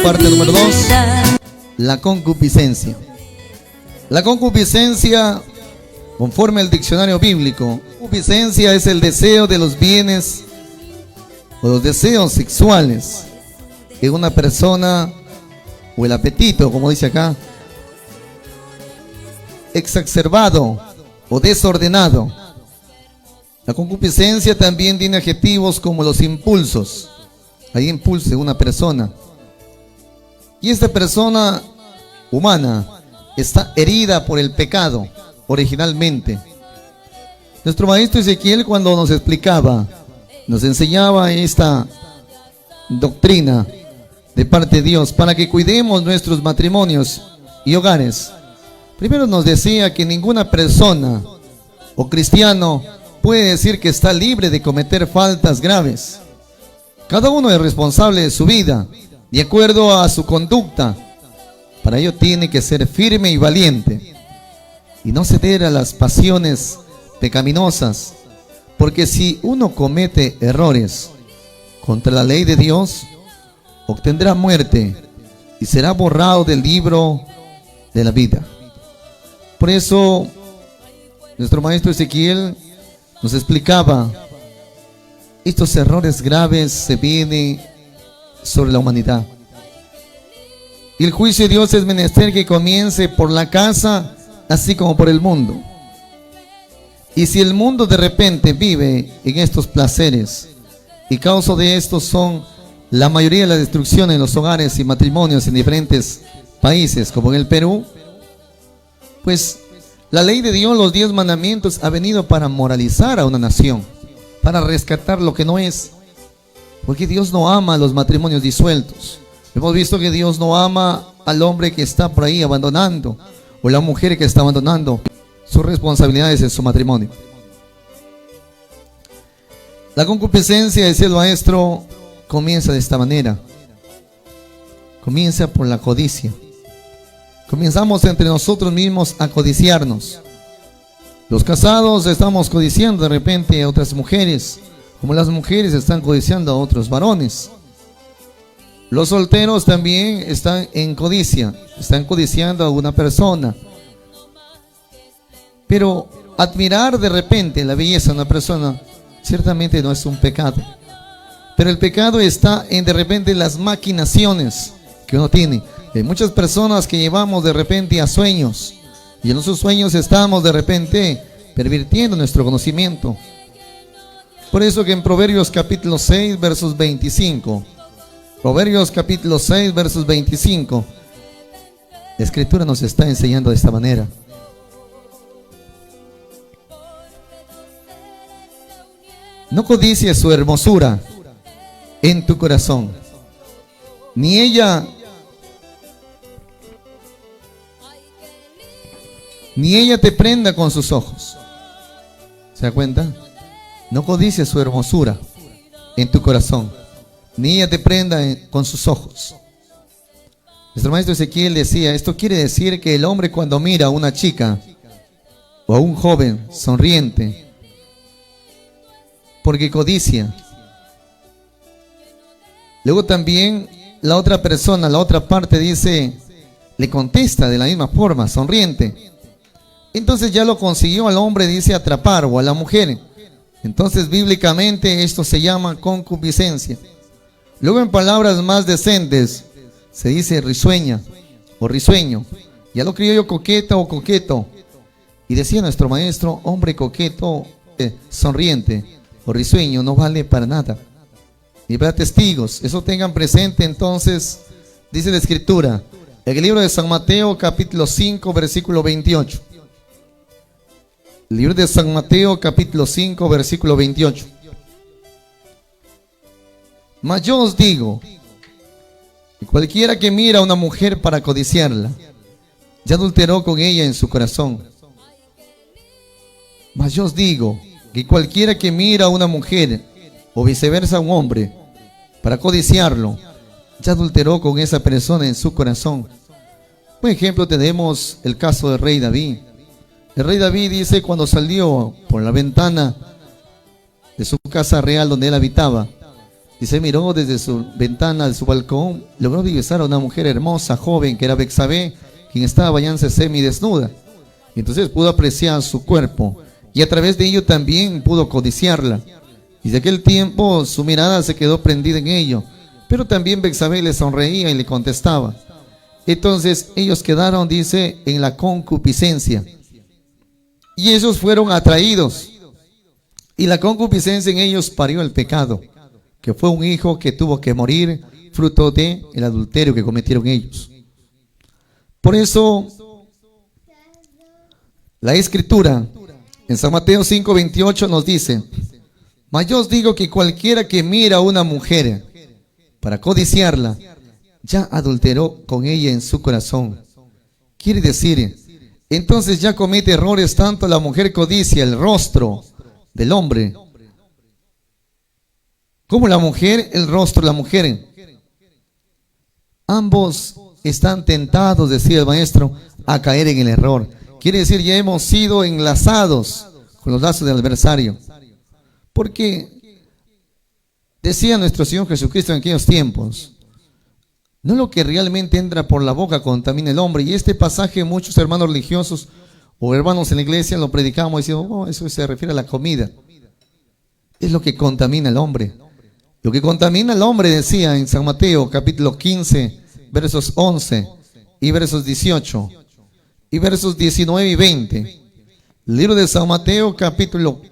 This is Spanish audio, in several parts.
parte número 2, la concupiscencia. La concupiscencia, conforme al diccionario bíblico, concupiscencia es el deseo de los bienes o los deseos sexuales que una persona, o el apetito, como dice acá, exacerbado o desordenado. La concupiscencia también tiene adjetivos como los impulsos. Hay impulsos de una persona. Y esta persona humana está herida por el pecado originalmente. Nuestro maestro Ezequiel, cuando nos explicaba, nos enseñaba esta doctrina de parte de Dios para que cuidemos nuestros matrimonios y hogares. Primero nos decía que ninguna persona o cristiano puede decir que está libre de cometer faltas graves. Cada uno es responsable de su vida, de acuerdo a su conducta. Para ello tiene que ser firme y valiente y no ceder a las pasiones pecaminosas, porque si uno comete errores contra la ley de Dios, obtendrá muerte y será borrado del libro de la vida. Por eso nuestro maestro Ezequiel nos explicaba: estos errores graves se vienen sobre la humanidad. Y el juicio de Dios es menester que comience por la casa, así como por el mundo. Y si el mundo de repente vive en estos placeres, y causa de estos son la mayoría de la destrucción en los hogares y matrimonios en diferentes países, como en el Perú, pues la ley de Dios, los 10 mandamientos, ha venido para moralizar a una nación, para rescatar lo que no es. Porque Dios no ama los matrimonios disueltos. Hemos visto que Dios no ama al hombre que está por ahí abandonando, o la mujer que está abandonando sus responsabilidades en su matrimonio. La concupiscencia, decía el maestro, comienza de esta manera. Comienza por la codicia. Comenzamos entre nosotros mismos a codiciarnos. Los casados estamos codiciando de repente a otras mujeres, como las mujeres están codiciando a otros varones. Los solteros también están en codicia, están codiciando a una persona. Pero admirar de repente la belleza de una persona ciertamente no es un pecado. Pero el pecado está en de repente las maquinaciones que uno tiene. Hay muchas personas que llevamos de repente a sueños, y en esos sueños estamos de repente pervirtiendo nuestro conocimiento. Por eso que en Proverbios capítulo 6 versos 25, Proverbios capítulo 6 versos 25, la Escritura nos está enseñando de esta manera: no codicies su hermosura en tu corazón, ni ella te prenda con sus ojos. ¿Se da cuenta? No codicies su hermosura en tu corazón, ni ella te prenda con sus ojos. Nuestro maestro Ezequiel decía: esto quiere decir que el hombre, cuando mira a una chica o a un joven sonriente, porque codicia. Luego también la otra persona, la otra parte dice, le contesta de la misma forma, sonriente. Entonces ya lo consiguió al hombre, dice, atrapar, o a la mujer. Entonces bíblicamente esto se llama concupiscencia. Luego, en palabras más decentes, se dice risueña o risueño. Ya lo crió yo coqueta o coqueto. Y decía nuestro maestro: hombre coqueto, sonriente o risueño no vale para nada, ni para testigos. Eso tengan presente. Entonces dice la Escritura en el libro de San Mateo capítulo 5 versículo 28. El libro de San Mateo capítulo 5 versículo 28. Mas yo os digo que cualquiera que mira a una mujer para codiciarla, ya adulteró con ella en su corazón. Mas yo os digo que cualquiera que mira a una mujer, o viceversa a un hombre, para codiciarlo, ya adulteró con esa persona en su corazón. Por ejemplo, tenemos el caso del rey David. El rey David dice, cuando salió por la ventana de su casa real donde él habitaba, y se miró desde su ventana de su balcón, logró divisar a una mujer hermosa, joven, que era Betsabé, quien estaba bañándose semidesnuda. Y entonces pudo apreciar su cuerpo y a través de ello también pudo codiciarla. Y de aquel tiempo su mirada se quedó prendida en ello, pero también Betsabé le sonreía y le contestaba. Entonces ellos quedaron, dice, en la concupiscencia. Y ellos fueron atraídos. Y la concupiscencia en ellos parió el pecado, que fue un hijo que tuvo que morir, fruto de el adulterio que cometieron ellos. Por eso, la Escritura, en San Mateo 5:28 nos dice: mas yo os digo que cualquiera que mira a una mujer para codiciarla, ya adulteró con ella en su corazón. Quiere decir, entonces ya comete errores tanto la mujer codicia el rostro del hombre, como la mujer el rostro de la mujer. Ambos están tentados, decía el maestro, a caer en el error. Quiere decir, ya hemos sido enlazados con los lazos del adversario. Porque decía nuestro Señor Jesucristo en aquellos tiempos: no lo que realmente entra por la boca contamina el hombre. Y este pasaje muchos hermanos religiosos o hermanos en la iglesia lo predicamos diciendo: oh, eso se refiere a la comida. Es lo que contamina al hombre. Lo que contamina al hombre, decía en San Mateo capítulo 15, versos 11 y versos 18 y versos 19 y 20. El libro de San Mateo capítulo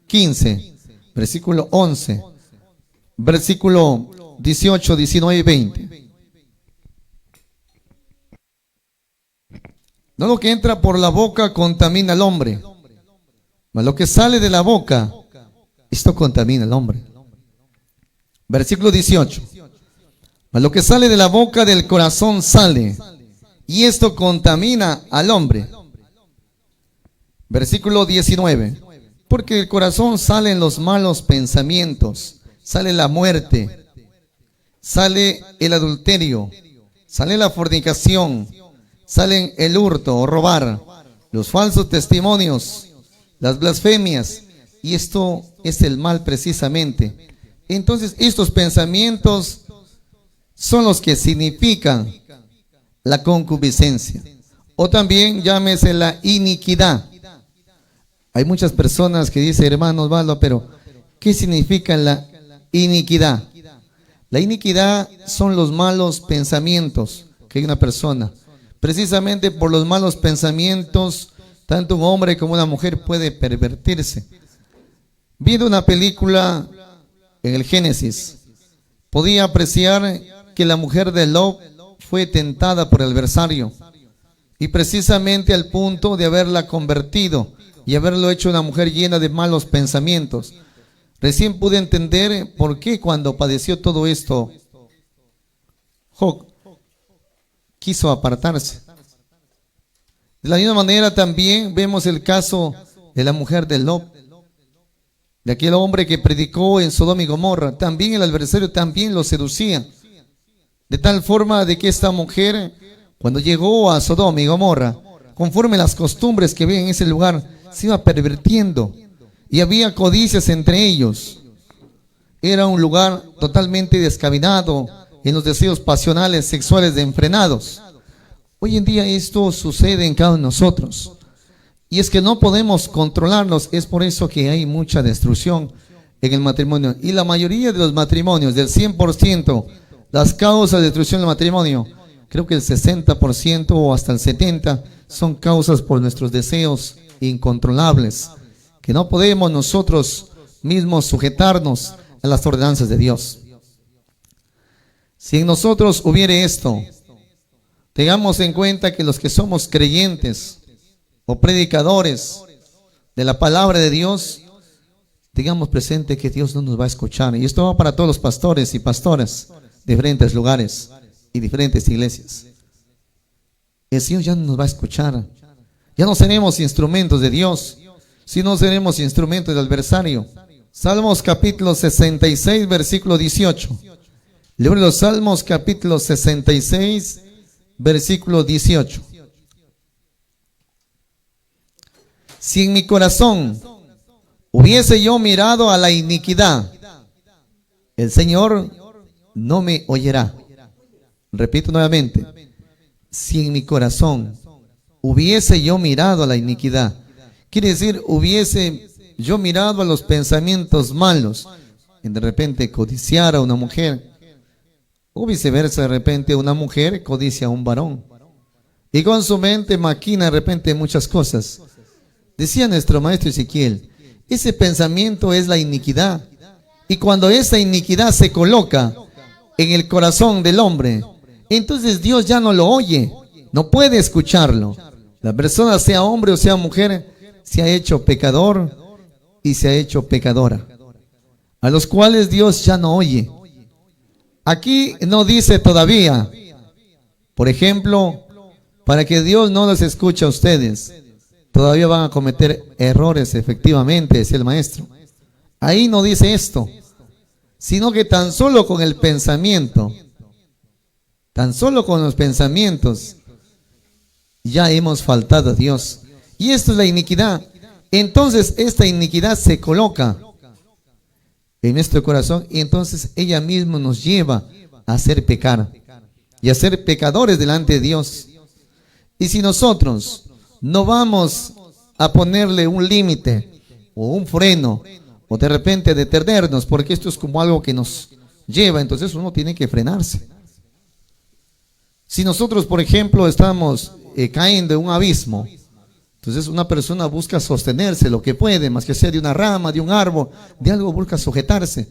15, versículo 11, versículo 18, 19 y 20. No lo que entra por la boca contamina al hombre, mas lo que sale de la boca, esto contamina al hombre. Versículo 18. Mas lo que sale de la boca del corazón sale, y esto contamina al hombre. Versículo 19. Porque del corazón salen los malos pensamientos, sale la muerte, sale el adulterio, sale la fornicación, salen el hurto o robar, los falsos testimonios, las blasfemias, y esto es el mal precisamente. Entonces estos pensamientos son los que significan la concupiscencia, o también llámese la iniquidad. Hay muchas personas que dicen: hermano Osvaldo, pero ¿qué significa la iniquidad? La iniquidad son los malos pensamientos que hay una persona. Precisamente por los malos pensamientos, tanto un hombre como una mujer puede pervertirse. Viendo una película en el Génesis, podía apreciar que la mujer de Lot fue tentada por el adversario, y precisamente al punto de haberla convertido y haberlo hecho una mujer llena de malos pensamientos. Recién pude entender por qué cuando padeció todo esto, Job quiso apartarse. De la misma manera también vemos el caso de la mujer de Lot, de aquel hombre que predicó en Sodoma y Gomorra. También el adversario también lo seducía, de tal forma de que esta mujer, cuando llegó a Sodoma y Gomorra, conforme las costumbres que había en ese lugar, se iba pervirtiendo, y había codicias entre ellos. Era un lugar totalmente descabinado en los deseos pasionales, sexuales desenfrenados. Hoy en día esto sucede en cada uno de nosotros, y es que no podemos controlarlos. Es por eso que hay mucha destrucción en el matrimonio, y la mayoría de los matrimonios, del 100%, las causas de destrucción del matrimonio, creo que el 60% o hasta el 70% son causas por nuestros deseos incontrolables, que no podemos nosotros mismos sujetarnos a las ordenanzas de Dios. Si en nosotros hubiere esto, tengamos en cuenta que los que somos creyentes o predicadores de la palabra de Dios, tengamos presente que Dios no nos va a escuchar. Y esto va para todos los pastores y pastoras de diferentes lugares y diferentes iglesias. El Señor ya no nos va a escuchar. Ya no seremos instrumentos de Dios, sino seremos instrumentos del adversario. Salmos capítulo 66, versículo 18. Libro de los Salmos capítulo 66, versículo 18. Si en mi corazón hubiese yo mirado a la iniquidad el Señor no me oyerá. Repito nuevamente, si en mi corazón hubiese yo mirado a la iniquidad, quiere decir, hubiese yo mirado a los pensamientos malos, en de repente codiciar a una mujer, o viceversa, de repente una mujer codicia a un varón, y con su mente maquina de repente muchas cosas. Decía nuestro maestro Ezequiel, ese pensamiento es la iniquidad, y cuando esa iniquidad se coloca en el corazón del hombre, entonces Dios ya no lo oye, no puede escucharlo. La persona, sea hombre o sea mujer, se ha hecho pecador y se ha hecho pecadora, a los cuales Dios ya no oye. Aquí no dice todavía, por ejemplo, para que Dios no los escuche a ustedes, todavía van a cometer errores, efectivamente, decía el maestro. Ahí no dice esto, sino que tan solo con el pensamiento, tan solo con los pensamientos, ya hemos faltado a Dios. Y esto es la iniquidad. Entonces esta iniquidad se coloca en nuestro corazón y entonces ella misma nos lleva a hacer pecar y a ser pecadores delante de Dios. Y si nosotros no vamos a ponerle un límite o un freno o de repente a detenernos, porque esto es como algo que nos lleva, entonces uno tiene que frenarse. Si nosotros, por ejemplo, estamos cayendo en un abismo, entonces una persona busca sostenerse lo que puede, más que sea de una rama, de un árbol, de algo busca sujetarse,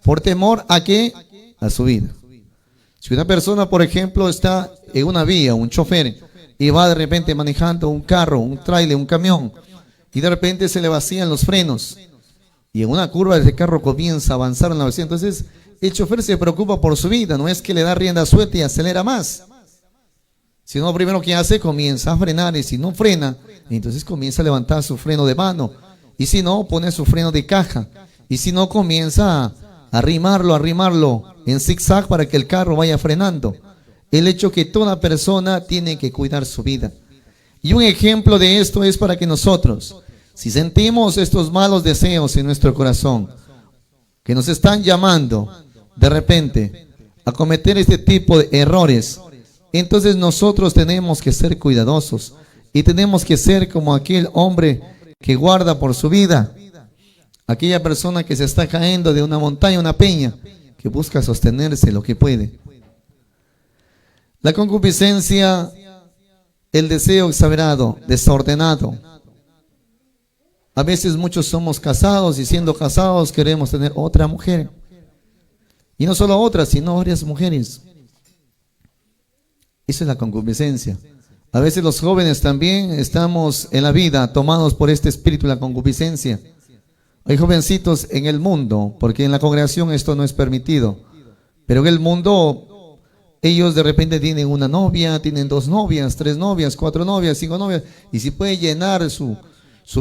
por temor a qué, a su vida. Si una persona, por ejemplo, está en una vía, un chofer, y va de repente manejando un carro, un tráiler, un camión, y de repente se le vacían los frenos, y en una curva ese carro comienza a avanzar en la velocidad, entonces el chofer se preocupa por su vida, no es que le da rienda suelta y acelera más. Si no, primero que hace, comienza a frenar, y si no frena, entonces comienza a levantar su freno de mano, y si no, pone su freno de caja, y si no, comienza a arrimarlo en zigzag para que el carro vaya frenando. El hecho que toda persona tiene que cuidar su vida. Y un ejemplo de esto es para que nosotros, si sentimos estos malos deseos en nuestro corazón, que nos están llamando de repente a cometer este tipo de errores, entonces nosotros tenemos que ser cuidadosos y tenemos que ser como aquel hombre que guarda por su vida, aquella persona que se está cayendo de una montaña, una peña, que busca sostenerse lo que puede. La concupiscencia, el deseo exagerado, desordenado. A veces muchos somos casados y siendo casados queremos tener otra mujer. Y no solo otra, sino varias mujeres. Esa es la concupiscencia. A veces los jóvenes también estamos en la vida tomados por este espíritu de la concupiscencia. Hay jovencitos en el mundo, porque en la congregación esto no es permitido, pero en el mundo ellos de repente tienen una novia, tienen 2 novias, 3 novias, 4 novias, 5 novias, y si puede llenar su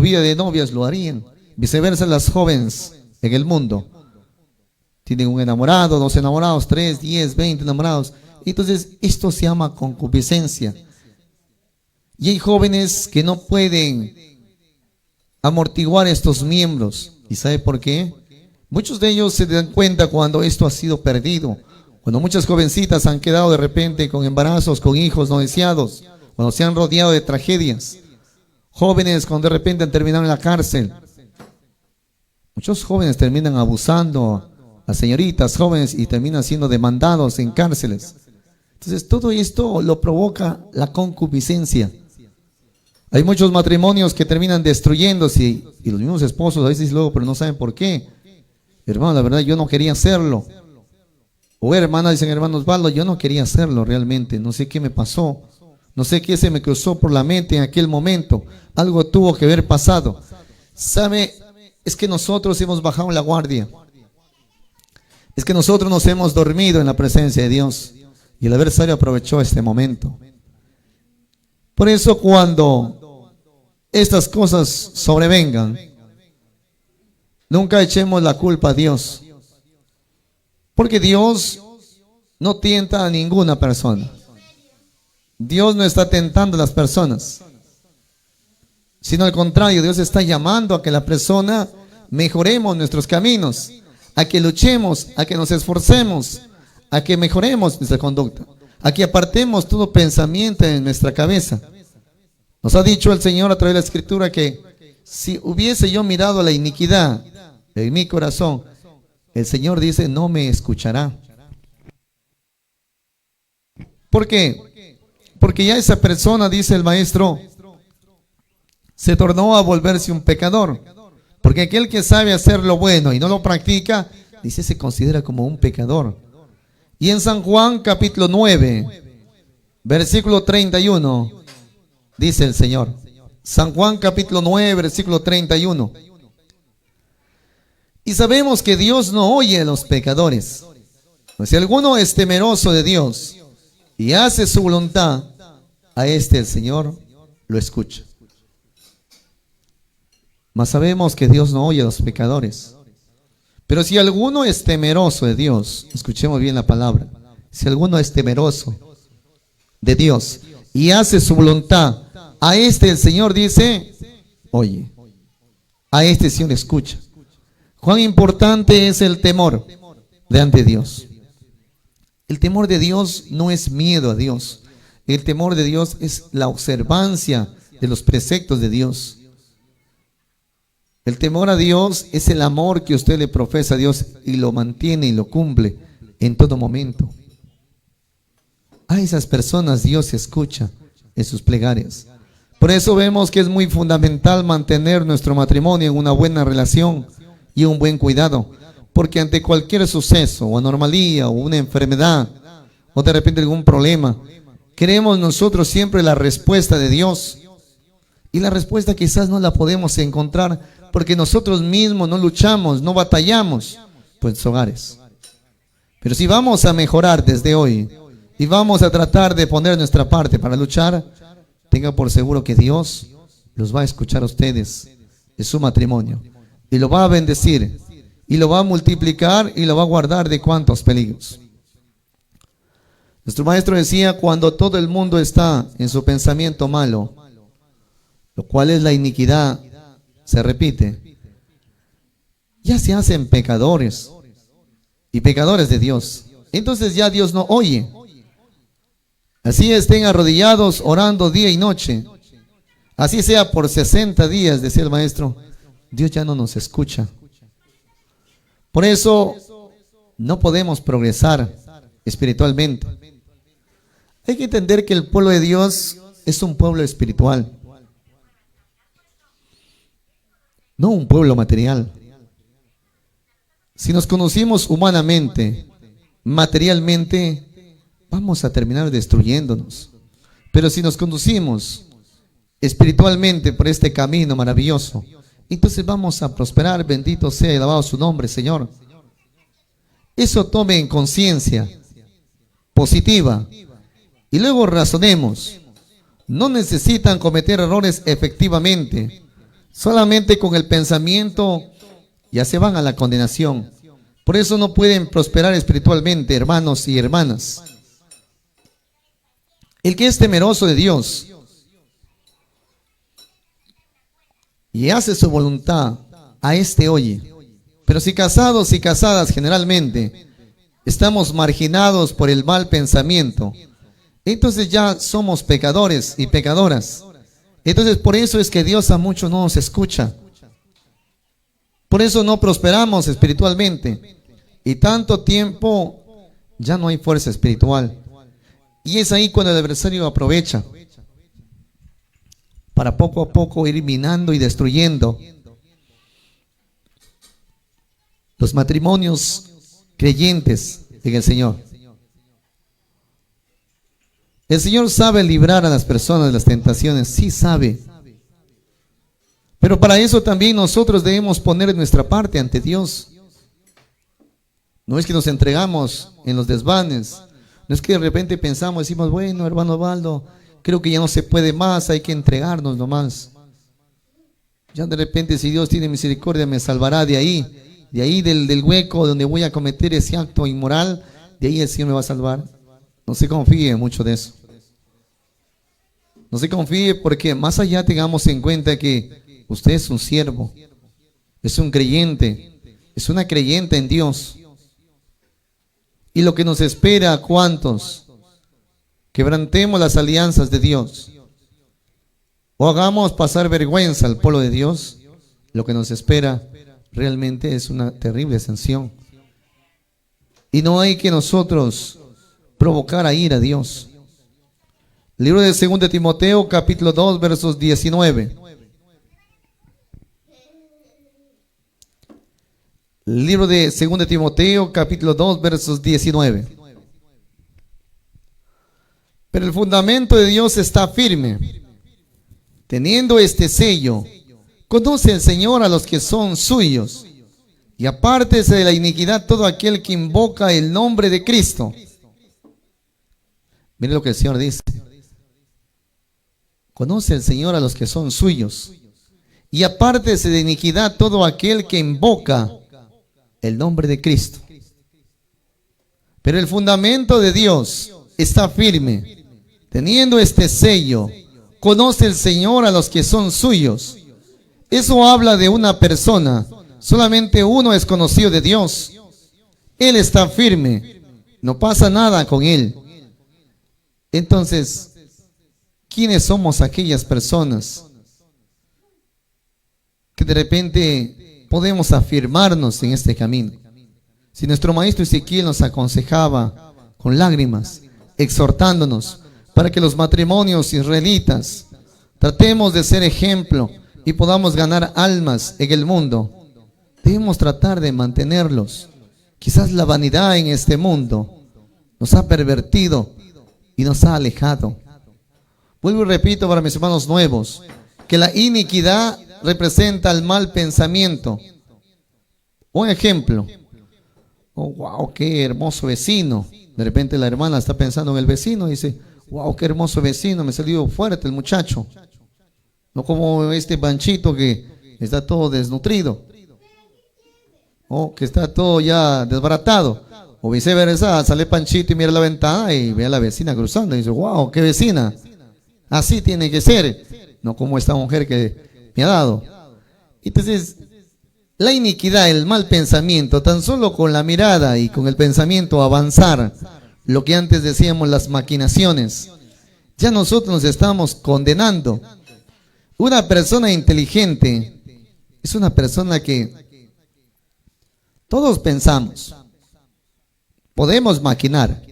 vida de novias, lo harían. Viceversa, las jóvenes en el mundo tienen un enamorado, 2 enamorados, 3, 10, 20 enamorados. Entonces esto se llama concupiscencia. Y hay jóvenes que no pueden amortiguar estos miembros. ¿Y sabe por qué? Muchos de ellos se dan cuenta cuando esto ha sido perdido. Cuando muchas jovencitas han quedado de repente con embarazos, con hijos no deseados, cuando se han rodeado de tragedias. Jóvenes cuando de repente han terminado en la cárcel. Muchos jóvenes terminan abusando a señoritas jóvenes y terminan siendo demandados en cárceles. Entonces todo esto lo provoca la concupiscencia. Hay muchos matrimonios que terminan destruyéndose y los mismos esposos a veces luego, pero no saben por qué. Hermano, la verdad yo no quería hacerlo. O hermanas dicen, hermano Osvaldo, yo no quería hacerlo realmente, no sé qué me pasó. No sé qué se me cruzó por la mente en aquel momento. Algo tuvo que haber pasado. ¿Sabe? Es que nosotros hemos bajado la guardia. Es que nosotros nos hemos dormido en la presencia de Dios. Y el adversario aprovechó este momento. Por eso cuando estas cosas sobrevengan, nunca echemos la culpa a Dios. Porque Dios no tienta a ninguna persona. Dios no está tentando a las personas, sino al contrario, Dios está llamando a que la persona mejoremos nuestros caminos, a que luchemos, a que nos esforcemos, a que mejoremos nuestra conducta, a que apartemos todo pensamiento en nuestra cabeza. Nos ha dicho el Señor a través de la Escritura que si hubiese yo mirado la iniquidad en mi corazón, el Señor dice, no me escuchará. ¿Por qué? Porque ya esa persona, dice el maestro, se tornó a volverse un pecador. Porque aquel que sabe hacer lo bueno y no lo practica, dice, se considera como un pecador. Y en San Juan capítulo 9, versículo 31, dice el Señor. San Juan capítulo 9, versículo 31. Y sabemos que Dios no oye a los pecadores. Pues si alguno es temeroso de Dios y hace su voluntad, a este el Señor lo escucha. Mas sabemos que Dios no oye a los pecadores. Pero si alguno es temeroso de Dios, escuchemos bien la palabra, si alguno es temeroso de Dios y hace su voluntad, a este el Señor dice, oye, a este el Señor escucha. Cuán importante es el temor de ante Dios. El temor de Dios no es miedo a Dios. El temor de Dios es la observancia de los preceptos de Dios. El temor a Dios es el amor que usted le profesa a Dios y lo mantiene y lo cumple en todo momento. A esas personas Dios escucha en sus plegarias. Por eso vemos que es muy fundamental mantener nuestro matrimonio en una buena relación y un buen cuidado. Porque ante cualquier suceso o anomalía o una enfermedad o de repente algún problema, queremos nosotros siempre la respuesta de Dios. Y la respuesta quizás no la podemos encontrar porque nosotros mismos no luchamos, no batallamos por sus hogares. Pero si vamos a mejorar desde hoy y vamos a tratar de poner nuestra parte para luchar, tenga por seguro que Dios los va a escuchar a ustedes en su matrimonio y lo va a bendecir y lo va a multiplicar y lo va a guardar de cuantos peligros. Nuestro maestro decía, cuando todo el mundo está en su pensamiento malo, lo cual es la iniquidad, se repite, ya se hacen pecadores y pecadores de Dios. Entonces ya Dios no oye. Así estén arrodillados orando día y noche, así sea por 60 días, decía el maestro, Dios ya no nos escucha. Por eso no podemos progresar espiritualmente. Hay que entender que el pueblo de Dios es un pueblo espiritual, no un pueblo material. Si nos conocimos humanamente, materialmente, vamos a terminar destruyéndonos. Pero si nos conducimos espiritualmente por este camino maravilloso, entonces vamos a prosperar. Bendito sea y alabado su nombre, Señor. Eso tome en conciencia positiva y luego razonemos. No necesitan cometer errores efectivamente. Solamente con el pensamiento ya se van a la condenación. Por eso no pueden prosperar espiritualmente, hermanos y hermanas. El que es temeroso de Dios y hace su voluntad, a este oye. Pero si casados y casadas generalmente estamos marginados por el mal pensamiento, entonces ya somos pecadores y pecadoras. Entonces por eso es que Dios a muchos no nos escucha. Por eso no prosperamos espiritualmente. Y tanto tiempo ya no hay fuerza espiritual. Y es ahí cuando el adversario aprovecha para poco a poco ir minando y destruyendo los matrimonios creyentes en el Señor. El Señor sabe librar a las personas de las tentaciones, sí sabe. Pero para eso también nosotros debemos poner nuestra parte ante Dios. No es que nos entregamos en los desvanes. No es que de repente pensamos, decimos, bueno, hermano Osvaldo, creo que ya no se puede más, hay que entregarnos nomás. Ya de repente, si Dios tiene misericordia, me salvará de ahí del hueco donde voy a cometer ese acto inmoral, de ahí el Señor me va a salvar. No se confíe mucho de eso. No se confíe porque más allá tengamos en cuenta que usted es un siervo, es un creyente, es una creyente en Dios. Y lo que nos espera, ¿cuántos? Quebrantemos las alianzas de Dios o hagamos pasar vergüenza al pueblo de Dios. Lo que nos espera realmente es una terrible sanción. Y no hay que nosotros provocar a ira a Dios. Libro de 2 Timoteo, capítulo 2, versos 19. Libro de 2 Timoteo, capítulo 2, versos 19. Pero el fundamento de Dios está firme, teniendo este sello: conoce el Señor a los que son suyos, y apártese de la iniquidad todo aquel que invoca el nombre de Cristo. Miren lo que el Señor dice: conoce el Señor a los que son suyos, y apártese de iniquidad todo aquel que invoca el nombre de Cristo. Pero el fundamento de Dios está firme, teniendo este sello: conoce el Señor a los que son suyos. Eso habla de una persona. Solamente uno es conocido de Dios. Él está firme, no pasa nada con él. Entonces, ¿quiénes somos aquellas personas que de repente podemos afirmarnos en este camino? Si nuestro maestro Ezequiel nos aconsejaba con lágrimas, exhortándonos para que los matrimonios israelitas tratemos de ser ejemplo y podamos ganar almas en el mundo, debemos tratar de mantenerlos. Quizás la vanidad en este mundo nos ha pervertido y nos ha alejado. Vuelvo y repito para mis hermanos nuevos, que la iniquidad representa el mal pensamiento. Un ejemplo: oh, wow, qué hermoso vecino. De repente la hermana está pensando en el vecino y dice: wow, qué hermoso vecino, me salió fuerte el muchacho. No como este Panchito que está todo desnutrido, o que está todo ya desbaratado. O viceversa, sale Panchito y mira la ventana y ve a la vecina cruzando y dice: wow, qué vecina. Así tiene que ser, no como esta mujer que me ha dado. Entonces, la iniquidad, el mal pensamiento, tan solo con la mirada y con el pensamiento avanzar, lo que antes decíamos las maquinaciones, ya nosotros nos estamos condenando. Una persona inteligente es una persona que todos pensamos, podemos maquinar,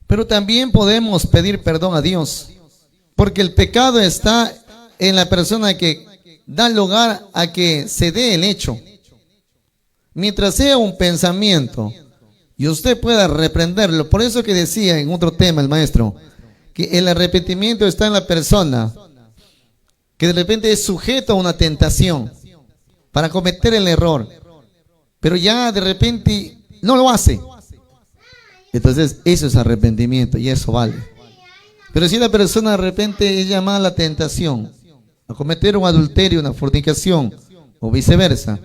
pero también podemos pedir perdón a Dios, porque el pecado está en la persona que da lugar a que se dé el hecho. Mientras sea un pensamiento y usted pueda reprenderlo, por eso que decía en otro tema el maestro, que el arrepentimiento está en la persona que de repente es sujeto a una tentación para cometer el error, pero ya de repente no lo hace. Entonces eso es arrepentimiento y eso vale. Pero si la persona de repente es llamada a la tentación a cometer un adulterio, una fornicación o viceversa,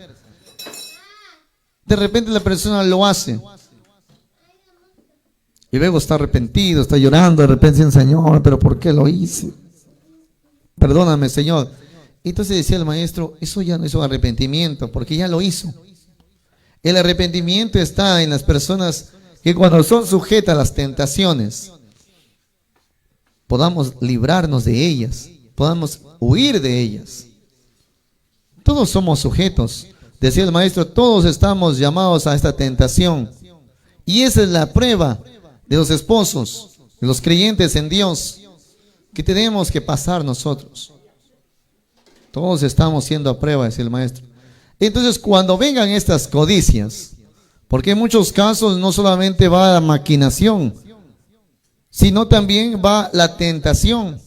de repente la persona lo hace y luego está arrepentido, está llorando, de repente dice: Señor, pero ¿por qué lo hice? Perdóname, Señor. Entonces decía el maestro: eso ya no es un arrepentimiento, porque ya lo hizo. El arrepentimiento está en las personas que cuando son sujetas a las tentaciones, podamos librarnos de ellas, podamos huir de ellas. Todos somos sujetos, decía el maestro, todos estamos llamados a esta tentación. Y esa es la prueba de los esposos, de los creyentes en Dios, que tenemos que pasar nosotros. Todos estamos siendo a prueba, decía el maestro. Entonces, cuando vengan estas codicias, porque en muchos casos no solamente va la maquinación, sino también va la tentación.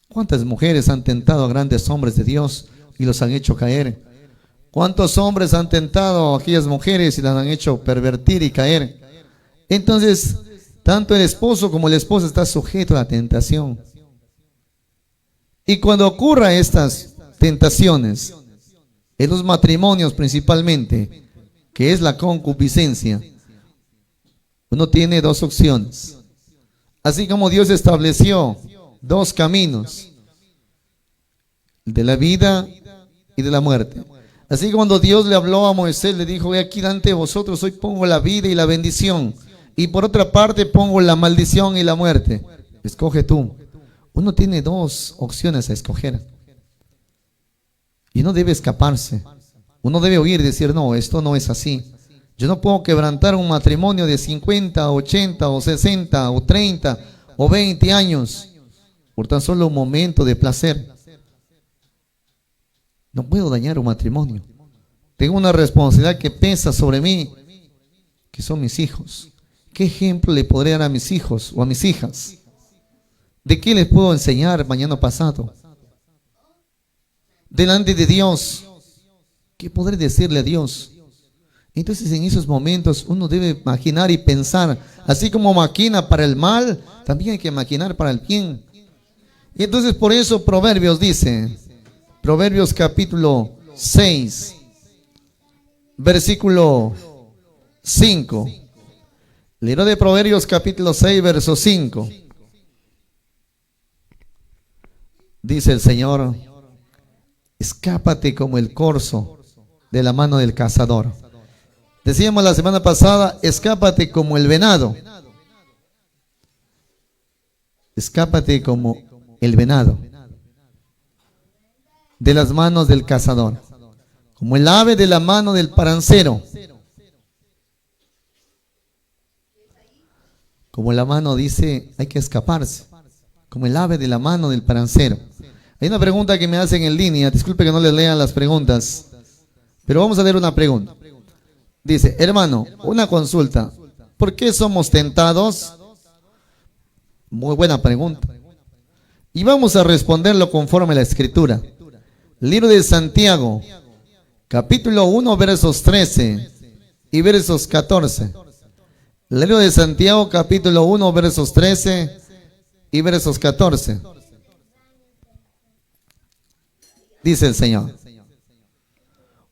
¿Cuántas mujeres han tentado a grandes hombres de Dios y los han hecho caer? ¿Cuántos hombres han tentado a aquellas mujeres y las han hecho pervertir y caer? Entonces, tanto el esposo como la esposa está sujeto a la tentación. Y cuando ocurran estas tentaciones, en los matrimonios principalmente, que es la concupiscencia, uno tiene dos opciones. Así como Dios estableció dos caminos, el de la vida y de la muerte. Así que cuando Dios le habló a Moisés, le dijo: he aquí delante de vosotros, hoy pongo la vida y la bendición, y por otra parte pongo la maldición y la muerte. Escoge tú. Uno tiene dos opciones a escoger, y no debe escaparse. Uno debe oír y decir: no, esto no es así. Yo no puedo quebrantar un matrimonio de 50, 80 o 60 o 30 o 20 años por tan solo un momento de placer. No puedo dañar un matrimonio. Tengo una responsabilidad que pesa sobre mí, que son mis hijos. ¿Qué ejemplo le podré dar a mis hijos o a mis hijas? ¿De qué les puedo enseñar mañana pasado? Delante de Dios, ¿qué podré decirle a Dios? Entonces en esos momentos uno debe maquinar y pensar. Así como maquina para el mal, también hay que maquinar para el bien. Y entonces por eso Proverbios dice, Proverbios capítulo 6, versículo 5. Libro de Proverbios capítulo 6, verso 5. Dice el Señor: escápate como el corzo de la mano del cazador. Decíamos la semana pasada: escápate como el venado. Escápate como el venado de las manos del cazador, como el ave de la mano del parancero. Como la mano dice, hay que escaparse, como el ave de la mano del parancero. Hay una pregunta que me hacen en línea, disculpe que no les lea las preguntas, pero vamos a leer una pregunta. Dice: hermano, una consulta, ¿por qué somos tentados? Muy buena pregunta. Y vamos a responderlo conforme a la Escritura. Libro de Santiago, capítulo 1, versos 13 y versos 14. Libro de Santiago, capítulo 1, versos 13 y versos 14. Dice el Señor: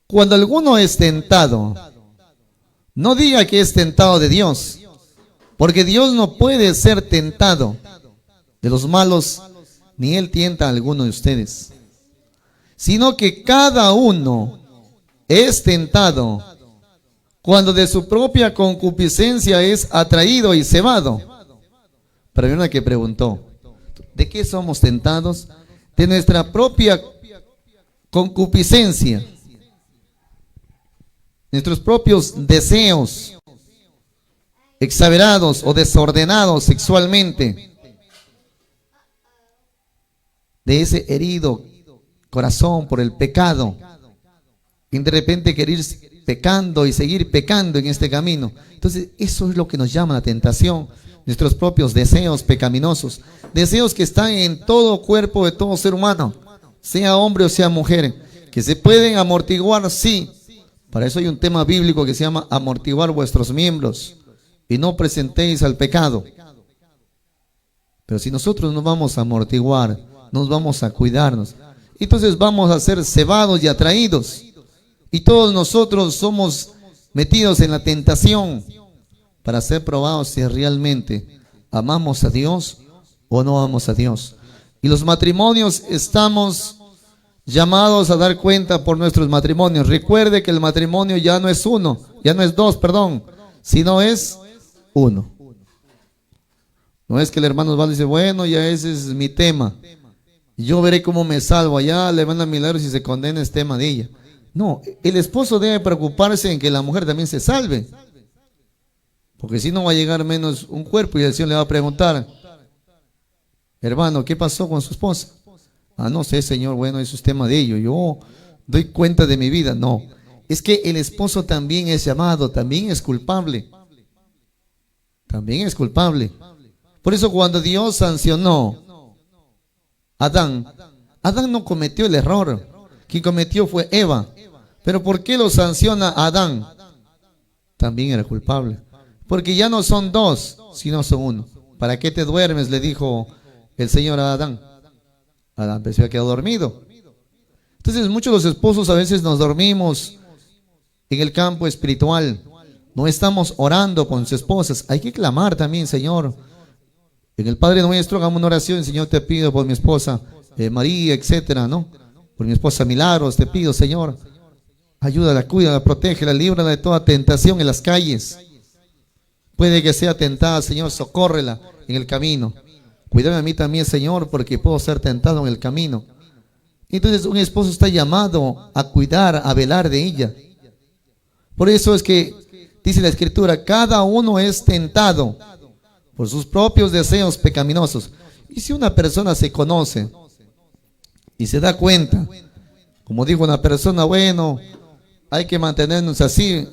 cuando alguno es tentado, no diga que es tentado de Dios, porque Dios no puede ser tentado de los malos, ni Él tienta a alguno de ustedes, sino que cada uno es tentado cuando de su propia concupiscencia es atraído y cebado. Pero hay una que preguntó: ¿de qué somos tentados? De nuestra propia concupiscencia, nuestros propios deseos exagerados o desordenados sexualmente, de ese herido corazón por el pecado, y de repente querer ir pecando y seguir pecando en este camino. Entonces eso es lo que nos llama la tentación, nuestros propios deseos pecaminosos, deseos que están en todo cuerpo de todo ser humano, sea hombre o sea mujer, que se pueden amortiguar, sí. Para eso hay un tema bíblico que se llama amortiguar vuestros miembros y no presentéis al pecado. Pero si nosotros nos vamos a amortiguar, nos vamos a cuidarnos, entonces vamos a ser cebados y atraídos. Y todos nosotros somos metidos en la tentación para ser probados si realmente amamos a Dios o no amamos a Dios. Y los matrimonios estamos llamados a dar cuenta por nuestros matrimonios. Recuerde que el matrimonio ya no es uno, ya no es dos, perdón, sino es uno. No es que el hermano Osvaldo dice: bueno, ya ese es mi tema, yo veré cómo me salvo. Allá le van a milagros y se condena este tema de ella. No, el esposo debe preocuparse en que la mujer también se salve, porque si no va a llegar menos un cuerpo y el Señor le va a preguntar: hermano, ¿qué pasó con su esposa? Ah, no sé, Señor, bueno, eso es tema de ello, yo doy cuenta de mi vida. No, es que el esposo también es llamado, también es culpable. También es culpable. Por eso cuando Dios sancionó a Adán, Adán no cometió el error. Quien cometió fue Eva. Pero ¿por qué lo sanciona a Adán? También era culpable. Porque ya no son dos, sino son uno. ¿Para qué te duermes?, le dijo el Señor a Adán. Adán pensó que quedó dormido. Entonces muchos de los esposos a veces nos dormimos en el campo espiritual. No estamos orando con sus esposas. Hay que clamar también: Señor, en el Padre Nuestro hagamos una oración: Señor, te pido por mi esposa María, etcétera, ¿no? Por mi esposa Milagros te pido, Señor, ayúdala, cuídala, protégela, líbrala de toda tentación en las calles. Puede que sea tentada, Señor, socórrela en el camino. Cuídame a mí también, Señor, porque puedo ser tentado en el camino. Entonces un esposo está llamado a cuidar, a velar de ella. Por eso es que dice la Escritura, cada uno es tentado por sus propios deseos pecaminosos. Y si una persona se conoce y se da cuenta, como dijo una persona, bueno, hay que mantenernos así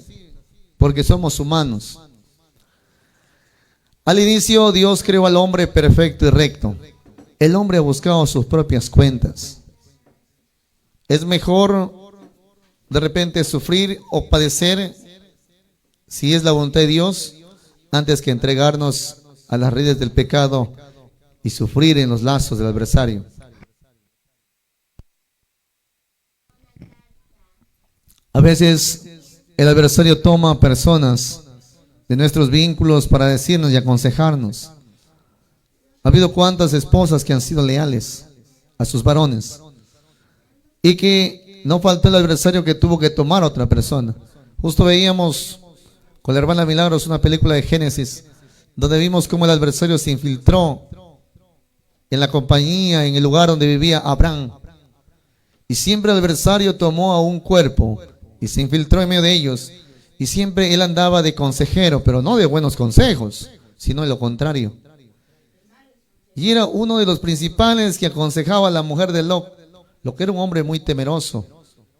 porque somos humanos. Al inicio Dios creó al hombre perfecto y recto. El hombre ha buscado sus propias cuentas. Es mejor de repente sufrir o padecer, si es la voluntad de Dios, antes que entregarnos a las redes del pecado y sufrir en los lazos del adversario. A veces el adversario toma personas de nuestros vínculos para decirnos y aconsejarnos. Ha habido cuantas esposas que han sido leales a sus varones y que no faltó el adversario que tuvo que tomar a otra persona. Justo veíamos con la hermana Milagros una película de Génesis donde vimos cómo el adversario se infiltró en la compañía, en el lugar donde vivía Abraham, y siempre el adversario tomó a un cuerpo y se infiltró en medio de ellos, y siempre él andaba de consejero, pero no de buenos consejos, sino de lo contrario. Y era uno de los principales que aconsejaba a la mujer de Lot, lo que era un hombre muy temeroso,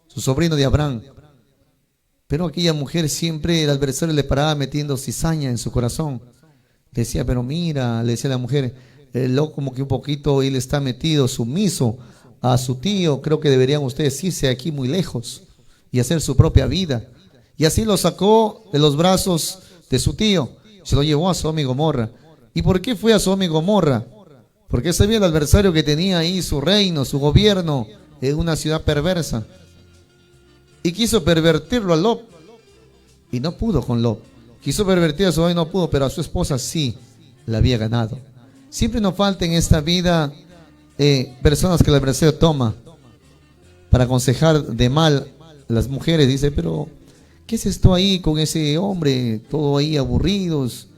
su sobrino de Abraham. Pero aquella mujer siempre el adversario le paraba metiendo cizaña en su corazón. Decía, pero mira, le decía a la mujer, Lot como que un poquito él está metido, sumiso a su tío, creo que deberían ustedes irse aquí muy lejos y hacer su propia vida. Y así lo sacó de los brazos de su tío, se lo llevó a Sodoma y Gomorra. ¿Y por qué fue a Sodoma y Gomorra? Porque sabía el adversario que tenía ahí su reino, su gobierno, en una ciudad perversa. Y quiso pervertirlo a Lot, y no pudo con Lot. Quiso pervertir a Sodoma y no pudo, pero a su esposa sí la había ganado. Siempre nos falta en esta vida personas que el adversario toma para aconsejar de mal a las mujeres. Dice, pero ¿qué es esto ahí con ese hombre? Todo ahí aburridos.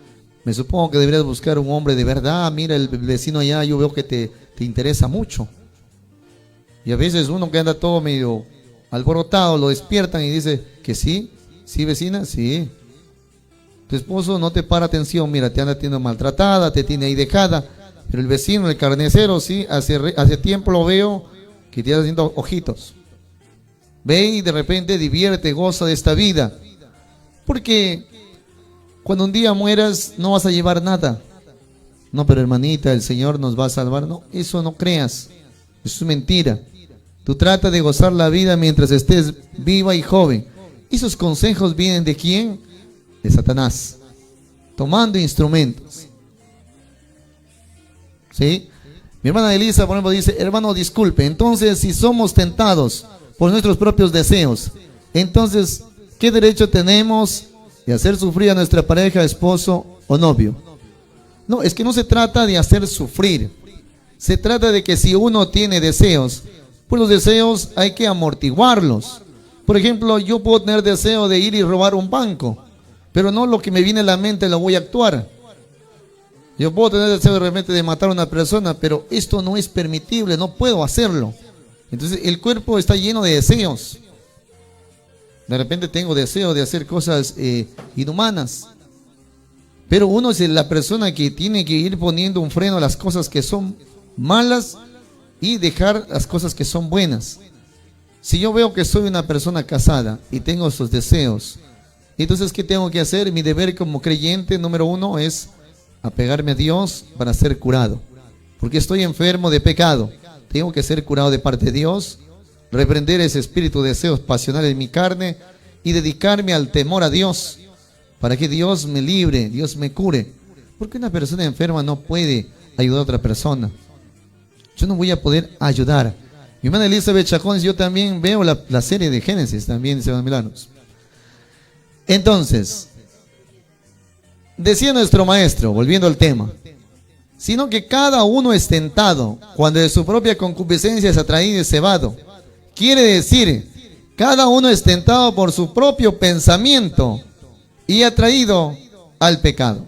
Me supongo que deberías buscar un hombre de verdad. Mira, el vecino allá, yo veo que te interesa mucho. Y a veces uno que anda todo medio alborotado, lo despiertan y dice que sí, sí vecina, sí. Tu esposo no te para atención, mira, te anda teniendo maltratada, te tiene ahí dejada. Pero el vecino, el carnicero, sí, hace tiempo lo veo que te está haciendo ojitos. Ve y de repente divierte, goza de esta vida. Porque cuando un día mueras no vas a llevar nada. No, pero hermanita, el Señor nos va a salvar. No, eso no creas. Eso es mentira. Tú trata de gozar la vida mientras estés viva y joven. ¿Esos consejos vienen de quién? De Satanás. Tomando instrumentos. ¿Sí? Mi hermana Elisa, por ejemplo, dice, hermano, disculpe, entonces si somos tentados por nuestros propios deseos, entonces, ¿qué derecho tenemos de hacer sufrir a nuestra pareja, esposo o novio? No, es que no se trata de hacer sufrir. Se trata de que si uno tiene deseos, pues los deseos hay que amortiguarlos. Por ejemplo, yo puedo tener deseo de ir y robar un banco, pero no lo que me viene a la mente lo voy a actuar. Yo puedo tener deseo de repente de matar a una persona, pero esto no es permitible, no puedo hacerlo. Entonces el cuerpo está lleno de deseos. De repente tengo deseo de hacer cosas inhumanas. Pero uno es la persona que tiene que ir poniendo un freno a las cosas que son malas y dejar las cosas que son buenas. Si yo veo que soy una persona casada y tengo esos deseos, entonces ¿qué tengo que hacer? Mi deber como creyente número uno es apegarme a Dios para ser curado. Porque estoy enfermo de pecado. Tengo que ser curado de parte de Dios, reprender ese espíritu de deseos pasionales en mi carne y dedicarme al temor a Dios para que Dios me libre, Dios me cure. Porque una persona enferma no puede ayudar a otra persona. Yo no voy a poder ayudar. Mi hermana Elizabeth Chacón, yo también veo la serie de Génesis, también dice Milagros. Entonces, decía nuestro maestro, volviendo al tema, sino que cada uno es tentado cuando de su propia concupiscencia es atraído y cebado. Quiere decir, cada uno es tentado por su propio pensamiento y atraído al pecado.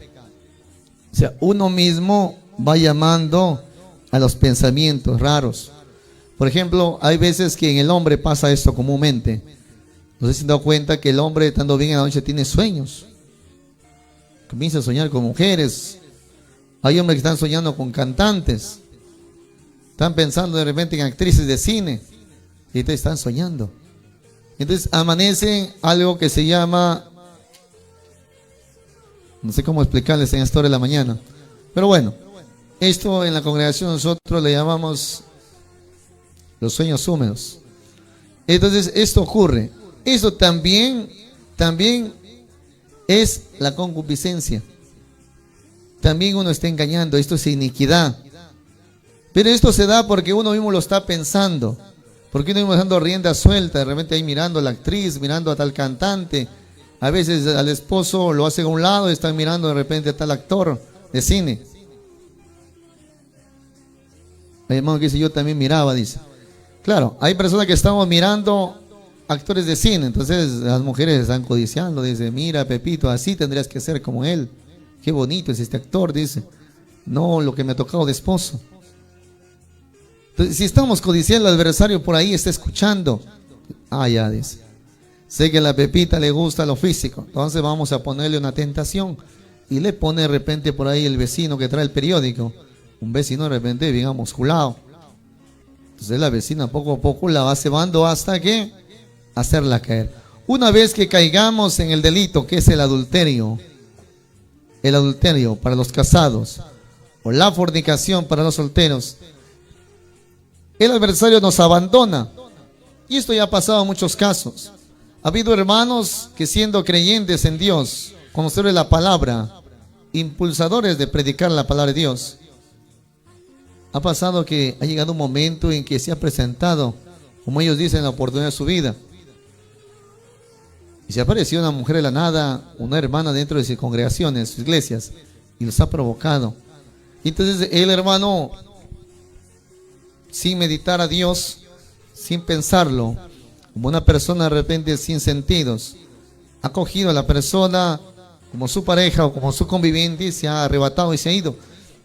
O sea, uno mismo va llamando a los pensamientos raros. Por ejemplo, hay veces que en el hombre pasa esto comúnmente. No sé si se han dado cuenta que el hombre, estando bien en la noche, tiene sueños. Comienza a soñar con mujeres. Hay hombres que están soñando con cantantes. Están pensando de repente en actrices de cine. Y entonces están soñando. Entonces amanecen algo que se llama... No sé cómo explicarles en esta hora de la mañana. Pero bueno, esto en la congregación nosotros le llamamos los sueños húmedos. Entonces esto ocurre. Eso también es la concupiscencia. También uno está engañando. Esto es iniquidad. Pero esto se da porque uno mismo lo está pensando. Porque uno mismo está dando rienda suelta. De repente ahí mirando a la actriz, mirando a tal cantante. A veces al esposo lo hace a un lado y están mirando de repente a tal actor de cine. Hay hermano que dice, yo también miraba, dice. Claro, hay personas que estamos mirando actores de cine, entonces las mujeres están codiciando, dice, mira Pepito, así tendrías que ser como él. Qué bonito es este actor, dice. No, lo que me ha tocado de esposo. Entonces, si estamos codiciando, el adversario por ahí está escuchando. Ah, ya, dice. Sé que a la Pepita le gusta lo físico, entonces vamos a ponerle una tentación. Y le pone de repente por ahí el vecino que trae el periódico. Un vecino de repente bien musculado. Entonces la vecina poco a poco la va cebando hasta que hacerla caer. Una vez que caigamos en el delito que es el adulterio para los casados o la fornicación para los solteros, el adversario nos abandona. Y esto ya ha pasado en muchos casos. Ha habido hermanos que siendo creyentes en Dios, conocedores de la palabra, impulsadores de predicar la palabra de Dios, ha pasado que ha llegado un momento en que se ha presentado, como ellos dicen, la oportunidad de su vida. Y se apareció una mujer de la nada, una hermana dentro de sus congregaciones, sus iglesias, y los ha provocado. Entonces el hermano, sin meditar a Dios, sin pensarlo, como una persona de repente sin sentidos, ha cogido a la persona como su pareja o como su conviviente y se ha arrebatado y se ha ido,